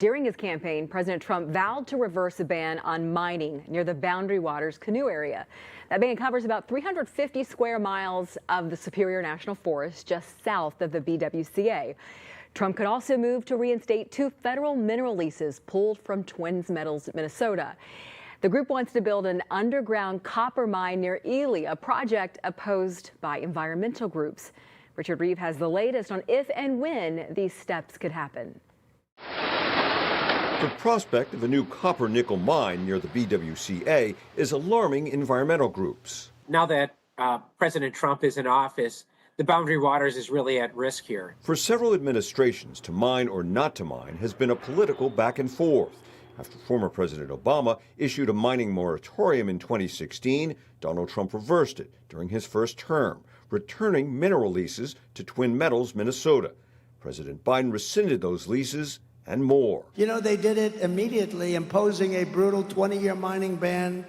During his campaign, President Trump vowed to reverse a ban on mining near the Boundary Waters canoe area. That ban covers about 350 square miles of the Superior National Forest just south of the BWCA. Trump could also move to reinstate 2 federal mineral leases pulled from Twins Metals, Minnesota. The group wants to build an underground copper mine near Ely, a project opposed by environmental groups. Richard Reeve has the latest on if and when these steps could happen. The prospect of a new copper-nickel mine near the BWCA is alarming environmental groups. Now that President Trump is in office, the Boundary Waters is really at risk here. For several administrations, to mine or not to mine has been a political back and forth. After former President Obama issued a mining moratorium in 2016, Donald Trump reversed it during his first term, returning mineral leases to Twin Metals, Minnesota. President Biden rescinded those leases and more. You know, they did it immediately, imposing a brutal 20-year mining ban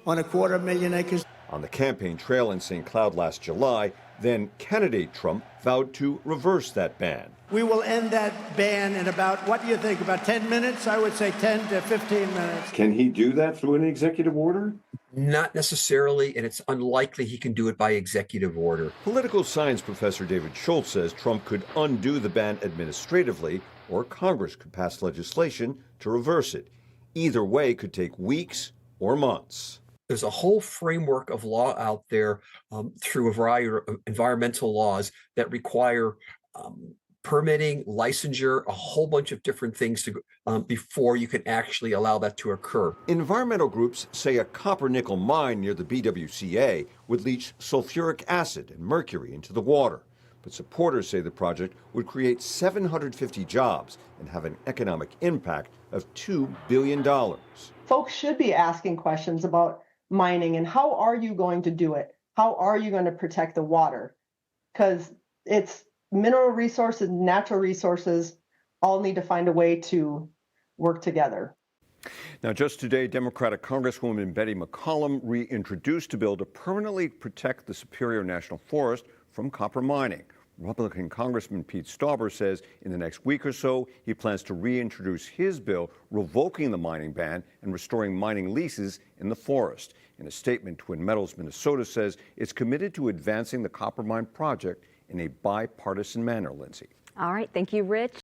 on 250,000 acres. On the campaign trail in St. Cloud last July, then candidate Trump vowed to reverse that ban. We will end that ban in about, what do you think, about 10 minutes? I would say 10 to 15 minutes. Can he do that through an executive order? Not necessarily, and it's unlikely he can do it by executive order. Political science professor David Schultz says Trump could undo the ban administratively, or Congress could pass legislation to reverse it. Either way could take weeks or months. There's a whole framework of law out there through a variety of environmental laws that require permitting, licensure, a whole bunch of different things to before you can actually allow that to occur. Environmental groups say a copper-nickel mine near the BWCA would leach sulfuric acid and mercury into the water. But supporters say the project would create 750 jobs and have an economic impact of $2 billion. Folks should be asking questions about mining and how are you going to do it? How are you going to protect the water? Because it's mineral resources, natural resources, all need to find a way to work together. Now, just today, Democratic Congresswoman Betty McCollum reintroduced a bill to permanently protect the Superior National Forest from copper mining. Republican Congressman Pete Stauber says in the next week or so, he plans to reintroduce his bill revoking the mining ban and restoring mining leases in the forest. In a statement, Twin Metals, Minnesota says it's committed to advancing the copper mine project in a bipartisan manner, Lindsay. All right. Thank you, Rich.